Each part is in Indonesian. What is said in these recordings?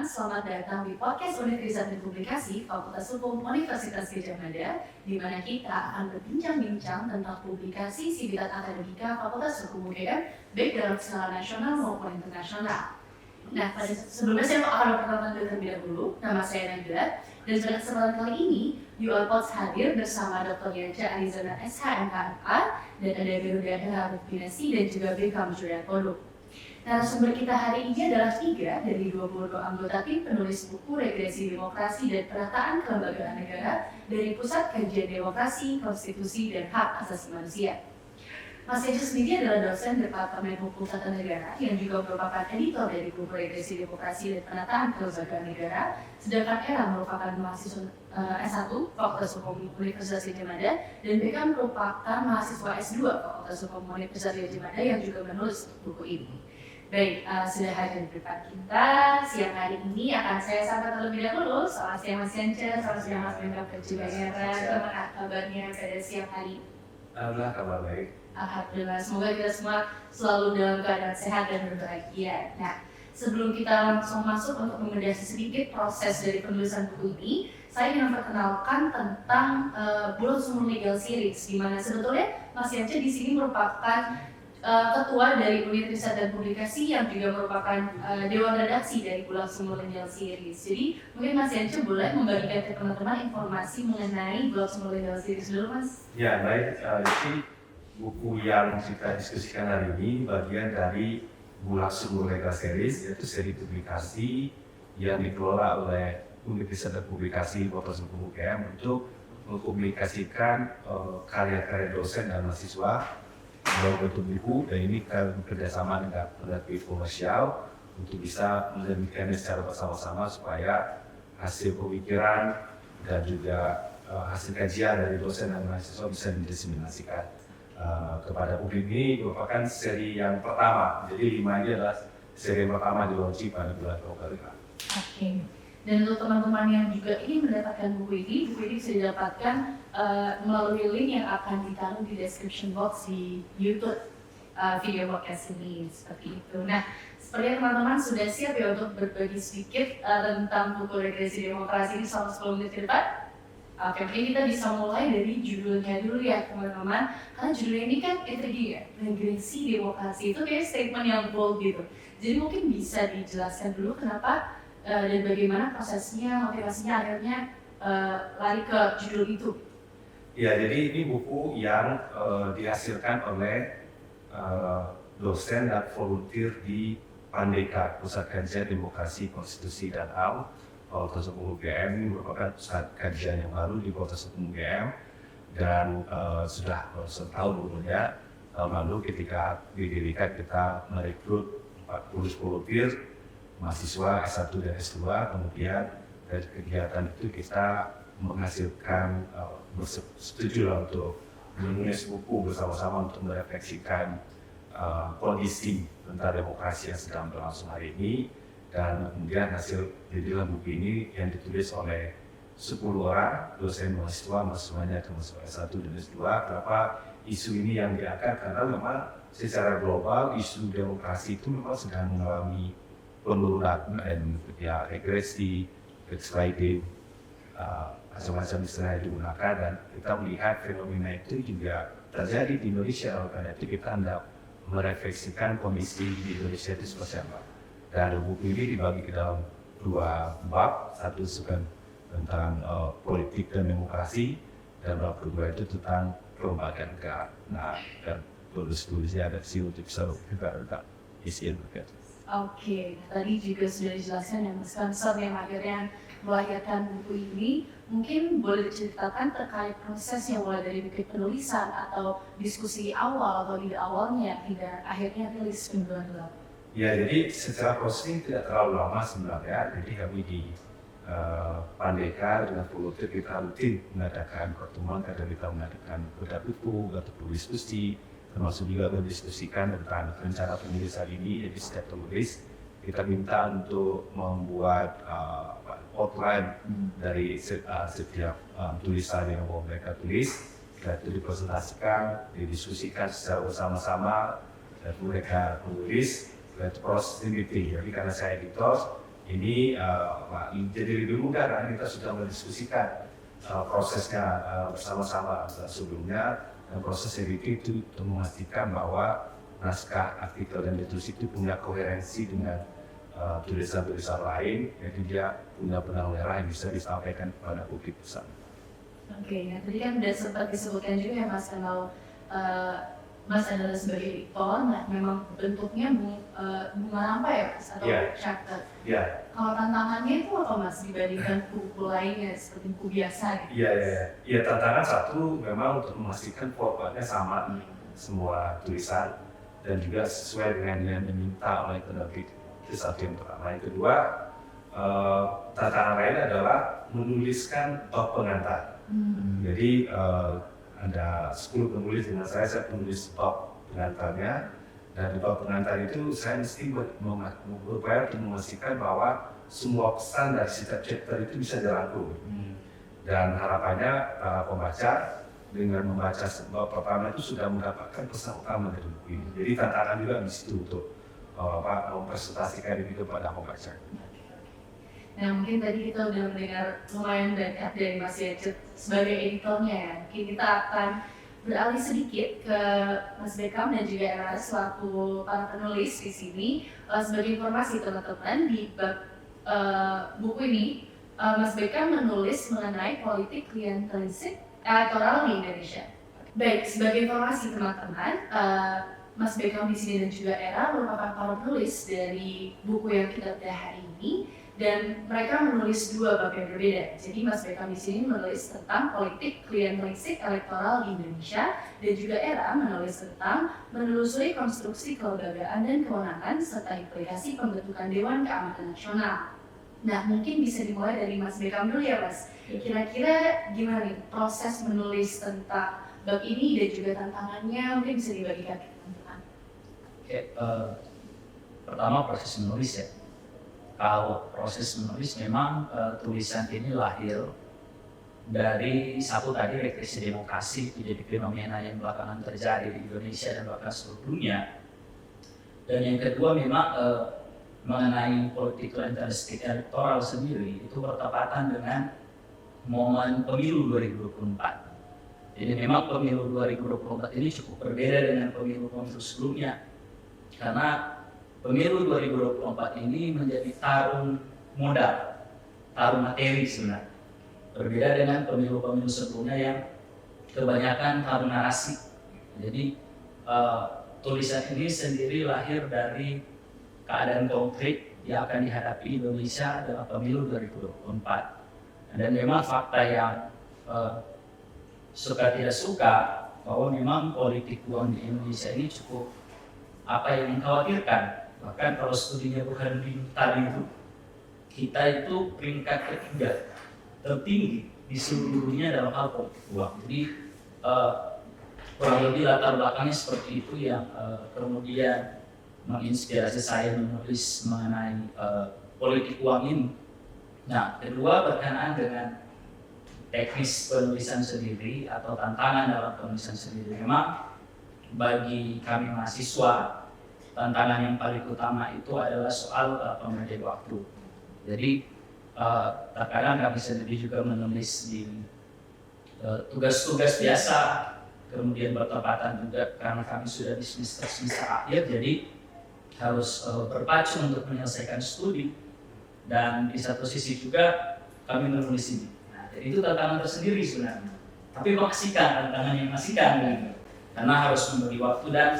selamat datang di podcast Unit Riset dan Publikasi Fakultas Hukum Universitas Gadjah Mada, di mana kita akan berbincang-bincang tentang publikasi Sivitat Akademika Fakultas Hukum UGM, baik dalam skala nasional maupun internasional. Nah, sebelumnya saya akan memperkenalkan diri terlebih dahulu. Nama saya Nabila, dan pada kesempatan kali ini, UiPods hadir bersama Dr. Yanja Arizona SHMKMA, dan ada Garuda Harif Binasi dan juga Bekam Julianto. Narasumber kita hari ini adalah 3 dari 22 anggota tim penulis buku Regresi Demokrasi dan Penataan Kelembagaan Negara dari Pusat Kajian Demokrasi, Konstitusi, dan Hak Asasi Manusia. Mas Yanja sendiri adalah dosen Departemen Hukum Tata Negara yang juga merupakan editor dari buku Regresi Demokrasi dan Penataan Kelembagaan Negara, sedangkan Era merupakan mahasiswa S1 Fakultas Hukum Universitas Gadjah Mada, dan Bekam merupakan mahasiswa S2 Fakultas Hukum Universitas Gadjah Mada yang juga menulis buku ini. Baik, sudah hadir di depan kita siang hari ini. Akan saya sapa terlebih dahulu. Selamat siang Mas Yanja, selamat siang Mas Bekam dan juga Era. Bagaimana kabarnya pada siang hari? Alhamdulillah kabar baik. Alhamdulillah, semoga kita semua selalu dalam keadaan sehat dan berbahagia. Nah, sebelum kita langsung masuk untuk membedah sedikit proses dari penulisan buku ini, saya ingin memperkenalkan tentang Bulan Sumur Legal Series, di mana sebetulnya Mas Yanja di sini merupakan ketua dari Unit Riset dan Publikasi yang juga merupakan dewan redaksi dari Bulan Sumur Legal Series. Jadi mungkin Mas Yanja boleh membagikan ke teman-teman informasi mengenai Bulan Sumur Legal Series dulu, Mas? Ya baik, ini buku yang kita diskusikan hari ini bagian dari Bulan Sumur Legal Series, yaitu seri publikasi yang dikelola oleh Unit Riset dan Publikasi Fakultas Hukum UGM untuk mempublikasikan karya-karya dosen dan mahasiswa dalam bentuk buku, dan ini kerjasama dengan penerbit komersial untuk bisa menerbitkannya secara bersama-sama supaya hasil pemikiran dan juga hasil kajian dari dosen dan mahasiswa bisa didiseminasikan kepada publik. Ini merupakan seri yang pertama, jadi 5 ini adalah seri yang pertama di launching pada bulan Oktober. Oke. Dan untuk teman-teman yang juga ingin mendapatkan buku ini bisa didapatkan melalui link yang akan ditaruh di description box di YouTube video podcast ini, seperti itu. Nah, sepertinya teman-teman sudah siap ya untuk berbagi sedikit tentang buku Regresi Demokrasi ini selama 10 menit ke depan? Oke, mungkin kita bisa mulai dari judulnya dulu ya teman-teman, karena judulnya ini kan tadi ya, Regresi Demokrasi, itu kayak statement yang bold gitu. Jadi mungkin bisa dijelaskan dulu kenapa dan bagaimana prosesnya, motivasinya akhirnya lari ke judul itu. Ya, jadi ini buku yang dihasilkan oleh dosen dan volunteer di Pandeka, Pusat Kajian Demokrasi, Konstitusi, dan HAM Fakultas Hukum UGM. Ini merupakan pusat kajian yang baru di Fakultas Hukum UGM, dan sudah setahun umurnya. Tahun lalu ketika didirikan kita merekrut 40 volunteer mahasiswa S1 dan S2, kemudian dari kegiatan itu kita menghasilkan bersetuju untuk menulis buku bersama-sama untuk merefleksikan kondisi tentang demokrasi yang sedang berlangsung hari ini, dan kemudian hasil di dalam buku ini yang ditulis oleh 10 orang dosen mahasiswanya termasuk S1 dan S2. Kenapa isu ini yang diangkat? Karena memang secara global isu demokrasi itu memang sedang mengalami penurunan, dan ya regresi, backsliding, macam-macam istilah yang digunakan, dan kita melihat fenomena itu juga terjadi di Indonesia. Karena itu kita hendak merefleksikan kondisi di Indonesia itu seperti apa. Dan buku ini dibagi ke dalam 2 bab, satu tentang politik dan demokrasi, dan bab kedua itu tentang kelembagaan negara. Nah, dan tulis-tulisnya ada sih untuk bisa tentang isi negara. Oke, tadi juga sudah dijelaskan ya Mas Kansor yang akhirnya melahirkan buku ini. Mungkin boleh diceritakan terkait prosesnya, mulai dari bikin penulisan atau diskusi awal atau ide awalnya hingga akhirnya rilis bulan gelap. Ya, jadi secara proses tidak terlalu lama sebenarnya. Jadi kami di Pandeka dengan volunteer kita rutin mengadakan pertemuan, kadang kita mengadakan bedah buku atau diskusi, termasuk juga mendiskusikan tentang rencana penulisan ini. Jadi setiap penulis kita minta untuk membuat outline dari setiap tulisan yang mau mereka tulis, dan itu dipresentasikan, didiskusikan secara bersama-sama, dan mereka menulis. Dan proses editing. Jadi karena saya editor, ini jadi lebih mudah karena kita sudah mendiskusikan prosesnya bersama-sama sebelumnya, dan proses review itu untuk memastikan bahwa naskah, artikel, dan ditulis itu punya koherensi dengan tulisan-tulisan lain, jadi dia punya benang merah yang bisa disampaikan kepada publik besar. Oke, nah tadi kan sudah sempat disebutkan juga ya Mas, kalau Mas adalah sebagai editor, nah memang bentuknya bunga rampai ya Mas, atau chapter. Iya. Kalau tantangannya itu apa Mas dibandingkan buku lainnya seperti buku biasa gitu? Iya, tantangan satu memang untuk memastikan formatnya sama semua tulisan dan juga sesuai dengan yang diminta oleh penerbit. Itu satu yang pertama. Yang kedua, tantangan lain adalah menuliskan bab pengantar. Jadi ada 10 penulis dengan saya penulis bab pengantarnya, dan di bab pengantar itu saya mesti berupaya untuk memastikan bahwa semua pesan dari setiap chapter itu bisa dirangkum. Dan harapannya para pembaca dengan membaca bab pertama itu sudah mendapatkan pesan utama dari buku ini. Jadi tantangan juga di situ untuk mempresentasikan itu kepada pembaca. Nah mungkin tadi kita udah mendengar lumayan banyak dari Mas Yacet sebagai editornya ya. Mungkin kita akan beralih sedikit ke Mas Beckham dan juga Era selaku para penulis di sini. Sebagai informasi teman-teman, di bab buku ini Mas Beckham menulis mengenai politik klientelistik elektoral di Indonesia. Baik, sebagai informasi teman-teman, Mas Beckham di sini dan juga Era merupakan para penulis dari buku yang kita bedah hari ini, dan mereka menulis dua bab yang berbeda. Jadi Mas Beckham di sini menulis tentang politik klientelistik elektoral di Indonesia, dan juga Era menulis tentang menelusuri konstruksi kelembagaan dan kewenangan serta implikasi pembentukan Dewan Keamanan Nasional. Nah, mungkin bisa dimulai dari Mas Beckham dulu ya Mas. Kira-kira gimana nih proses menulis tentang bab ini dan juga tantangannya, mungkin bisa dibagikan ke teman-teman. Oke, pertama proses menulis ya. Kalau proses menulis memang tulisan ini lahir dari satu tadi rekrisi demokrasi, jadi fenomena yang belakangan terjadi di Indonesia dan bahkan seluruh dunia. Dan yang kedua memang mengenai politik klientelistik elektoral sendiri itu bertepatan dengan momen pemilu 2024. Jadi memang pemilu 2024 ini cukup berbeda dengan pemilu-pemilu sebelumnya, karena pemilu 2024 ini menjadi tarung modal, tarung materi sebenarnya. Berbeda dengan pemilu-pemilu sebelumnya yang kebanyakan tarung narasi. Jadi tulisan ini sendiri lahir dari keadaan konkret yang akan dihadapi Indonesia dalam pemilu 2024. Dan memang fakta yang suka tidak suka bahwa memang politik uang di Indonesia ini cukup apa yang mengkhawatirkan. Bahkan kalau studinya bukan di tadi itu, kita itu peringkat ketiga tertinggi di seluruh dunia dalam hal politik uang. Jadi kurang lebih latar belakangnya seperti itu yang kemudian menginspirasi saya menulis mengenai politik uang ini. Nah, kedua berkenaan dengan teknis penulisan sendiri atau tantangan dalam penulisan sendiri. Memang bagi kami mahasiswa, tantangan yang paling utama itu adalah soal pembagi waktu. Jadi terkadang kami sendiri juga menulis di tugas-tugas biasa, kemudian bertepatan juga karena kami sudah di semester akhir, jadi harus berpacu untuk menyelesaikan studi, dan di satu sisi juga kami menulis ini. Nah, jadi itu tantangan tersendiri sebenarnya. Tapi mengasihkan, tantangan yang mengasihkan gitu. Karena harus membagi waktu, dan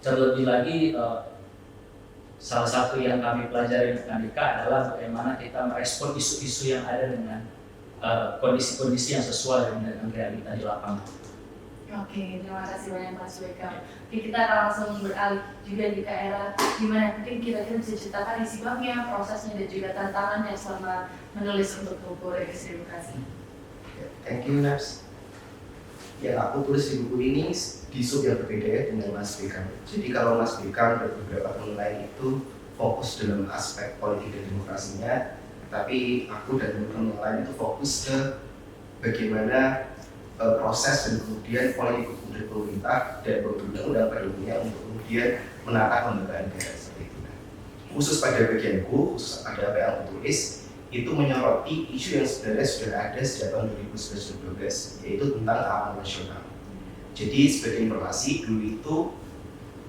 terlebih lagi salah satu yang kami pelajari di Andika adalah bagaimana kita merespon isu-isu yang ada dengan kondisi-kondisi yang sesuai dengan realita di lapangan. Oke, terima kasih banyak Mas Beckham. Oke, kita akan langsung beralih juga di Era. Gimana mungkin kira-kira bisa ceritakan isi babnya, prosesnya, dan juga tantangannya selama menulis untuk buku Rekrisi Demokrasi. Thank you, Nars. Yang aku tulis di buku ini di sub yang berbeda ya dengan Mas Beckham. Jadi kalau Mas Beckham dan beberapa teman lain itu fokus dalam aspek politik dan demokrasinya, tapi aku dan teman-teman lain itu fokus ke bagaimana proses dan kemudian politik hukum dari pemerintah dan undang-undang pada umumnya untuk kemudian menata kelembagaan negara seperti itu. khusus pada bagianku, khusus pada apa yang aku tulis, itu menyoroti isu yang sebenarnya sudah ada sejak tahun 2011-2012, yaitu tentang keamanan nasional. Jadi sebagai informasi, dulu itu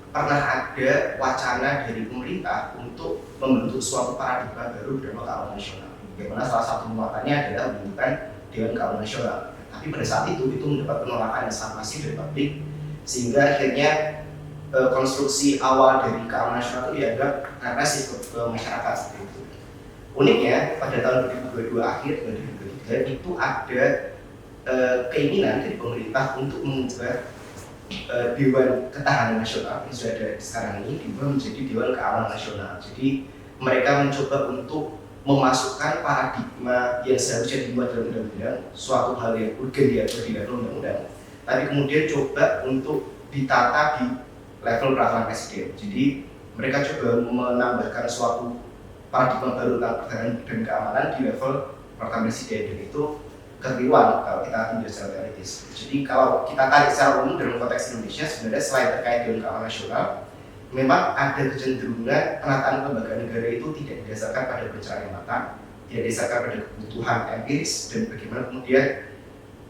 pernah ada wacana dari pemerintah untuk membentuk suatu paradigma baru dalam keamanan nasional. Bagaimana salah satu muatannya adalah membentukkan Dewan Keamanan Nasional. Tapi pada saat itu mendapat penolakan yang sangat masif dari publik, sehingga akhirnya konstruksi awal dari keamanan nasional itu dianggap represif ke masyarakat seperti itu. Uniknya pada tahun 2022 akhir 2023 itu ada keinginan dari pemerintah untuk mengubah Dewan Ketahanan Nasional yang sudah ada sekarang ini diubah menjadi Dewan Keamanan Nasional. Jadi mereka mencoba untuk memasukkan paradigma yang seharusnya dibuat dalam undang-undang, suatu hal yang urgen diatur di dalam undang-undang, tapi kemudian coba untuk ditata di level peraturan presiden. Jadi mereka coba menambahkan suatu paradigma baru tentang pertahanan dan keamanan di level peraturan presiden, dan itu kekeliruan kalau kita tinjau secara teoritis. Jadi kalau kita tarik secara umum dalam konteks Indonesia, sebenarnya selain terkait dengan keamanan nasional, memang ada kecenderungan penataan lembaga negara itu tidak didasarkan pada perencanaan yang matang, tidak didasarkan pada kebutuhan empiris, dan bagaimana kemudian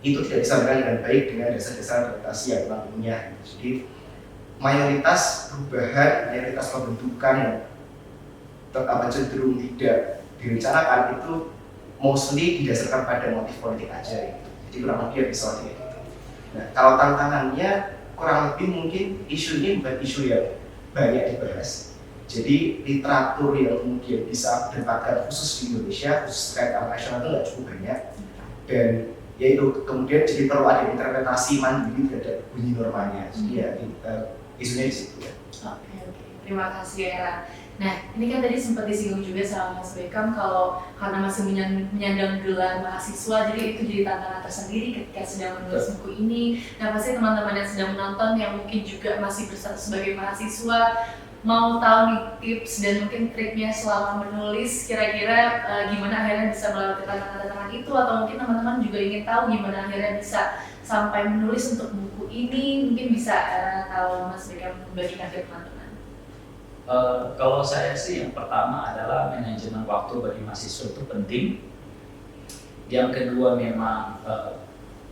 itu tidak disampaikan dengan baik dengan dasar-dasar adaptasi yang memang ilmiah. Jadi mayoritas perubahan, mayoritas pembentukan yang cenderung tidak direncanakan itu mostly didasarkan pada motif politik aja. Jadi kurang lebih bisa seperti itu. Nah, kalau tantangannya kurang lebih mungkin isu ini bukan isu yang banyak dibahas. Jadi literatur yang kemudian bisa berdasarkan khusus di Indonesia, khusus terkait keamanan nasional itu nggak cukup banyak. Dan yaitu kemudian jadi perlu ada interpretasi mandiri terhadap bunyi normanya. Jadi ya isunya di situ ya. Oke. Terima kasih Era. Nah, ini kan tadi sempat disinggung juga sama Mas Beckham kalau karena masih menyandang gelar mahasiswa, jadi itu jadi tantangan tersendiri ketika sedang menulis buku ini. Nah, pasti teman-teman yang sedang menonton yang mungkin juga masih berstatus sebagai mahasiswa mau tahu nih tips dan mungkin triknya selama menulis, kira-kira gimana akhirnya bisa melewati tantangan-tantangan itu, atau mungkin teman-teman juga ingin tahu gimana akhirnya bisa sampai menulis untuk buku ini, mungkin bisa kalau Mas Beckham membagikan ke teman-teman. Kalau saya sih yang pertama adalah manajemen waktu bagi mahasiswa itu penting. Yang kedua memang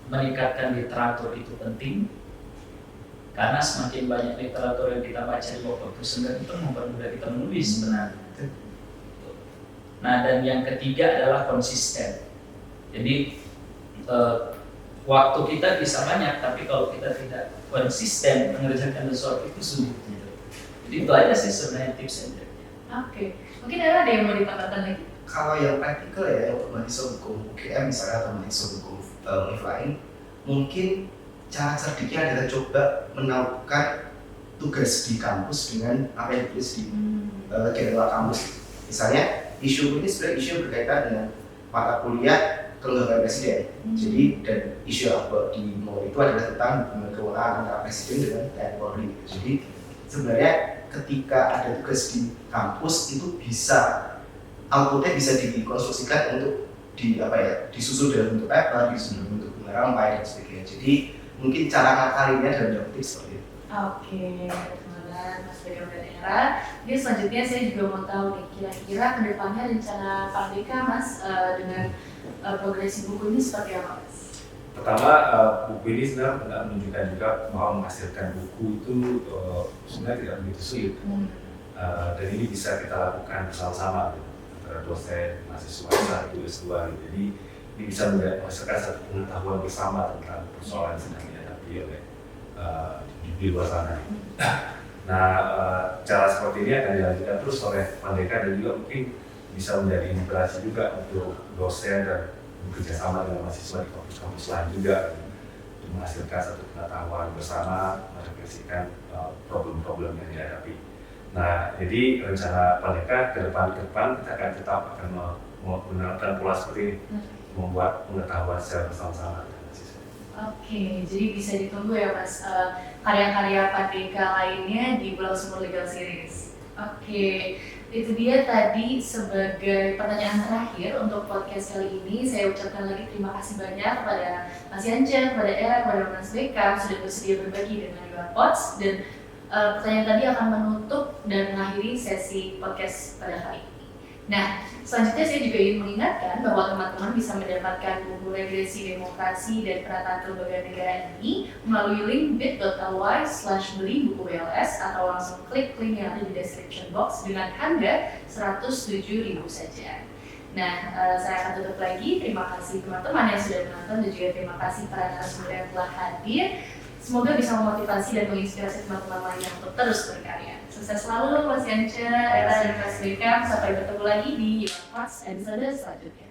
meningkatkan literatur itu penting, karena semakin banyak literatur yang kita baca di bawah perpustakaan itu mempermudah kita menulis sebenarnya. Nah, dan yang ketiga adalah konsisten. Jadi waktu kita bisa banyak, tapi kalau kita tidak konsisten mengerjakan sesuatu itu sulit. Jadi itu aja sih sebenarnya tips and triknya. Oke, mungkin ada yang mau ditambahkan lagi? Kalau yang praktikal ya, untuk mahasiswa hukum UGM misalnya atau mahasiswa hukum univ lain, mungkin cara cerdiknya adalah coba melakukan tugas di kampus dengan apa yang ditulis di jadwal kampus. Misalnya isu ini sebenarnya isu yang berkaitan dengan mata kuliah kelembagaan presiden. Jadi dan isu yang di mau itu adalah tentang hubungan kewenangan antara presiden dengan TNI Polri. Jadi sebenarnya ketika ada tugas di kampus itu bisa outputnya bisa dikonstruksikan untuk disusun dalam bentuk paper, disusun dalam bentuk bunga rampai dan sebagainya. Jadi mungkin cara ngakalinya dalam bentuk seperti itu. Oke, teman-teman Mas Beckham dan Era. Jadi selanjutnya saya juga mau tahu nih, kira-kira kedepannya rencana Pak Beka Mas dengan progresi buku ini seperti apa Mas? Pertama, buku ini sebenarnya menunjukkan juga bahwa menghasilkan buku itu sebenarnya tidak begitu sulit. Dan ini bisa kita lakukan bersama-sama gitu, antara dosen, mahasiswa, S1, S2 gitu. Jadi ini bisa menghasilkan satu pengetahuan bersama tentang persoalan yang sedang dihadapi oleh di luar sana. Nah, cara seperti ini akan dilanjutkan terus oleh Pandeka dan juga mungkin bisa menjadi inspirasi juga untuk dosen dan bekerja sama dengan mahasiswa di kampus-kampus lain juga untuk menghasilkan satu pengetahuan bersama, merefleksikan problem-problem yang dihadapi. Nah, jadi rencana Pandeka ke depan kita akan tetap menerapkan pola seperti ini, membuat pengetahuan secara bersama-sama dengan mahasiswa. Oke, jadi bisa ditunggu ya Mas karya-karya Pandeka lainnya di Pulau Sumur Legal Series. Oke. Itu dia tadi sebagai pertanyaan terakhir untuk podcast kali ini. Saya ucapkan lagi terima kasih banyak kepada Mas Yance, kepada Era, kepada Mas Beckham sudah bersedia berbagi dengan Iwan Pots. Dan Pertanyaan tadi akan menutup dan mengakhiri sesi podcast pada hari ini. Nah, selanjutnya saya juga ingin mengingatkan bahwa teman-teman bisa mendapatkan buku Regresi Demokrasi dan Penataan Kelembagaan Negara ini melalui link bit.ly/beli buku BLS atau langsung klik link yang ada di description box dengan harga 107.000 saja. Nah, saya akan tutup lagi. Terima kasih teman-teman yang sudah menonton dan juga terima kasih para narasumber yang telah hadir. Semoga bisa memotivasi dan menginspirasi teman-teman lainnya untuk terus berkarya. Sukses selalu Mas Yance, Era, dan Mas Bekam. Sampai bertemu lagi di Your Thoughts episode selanjutnya.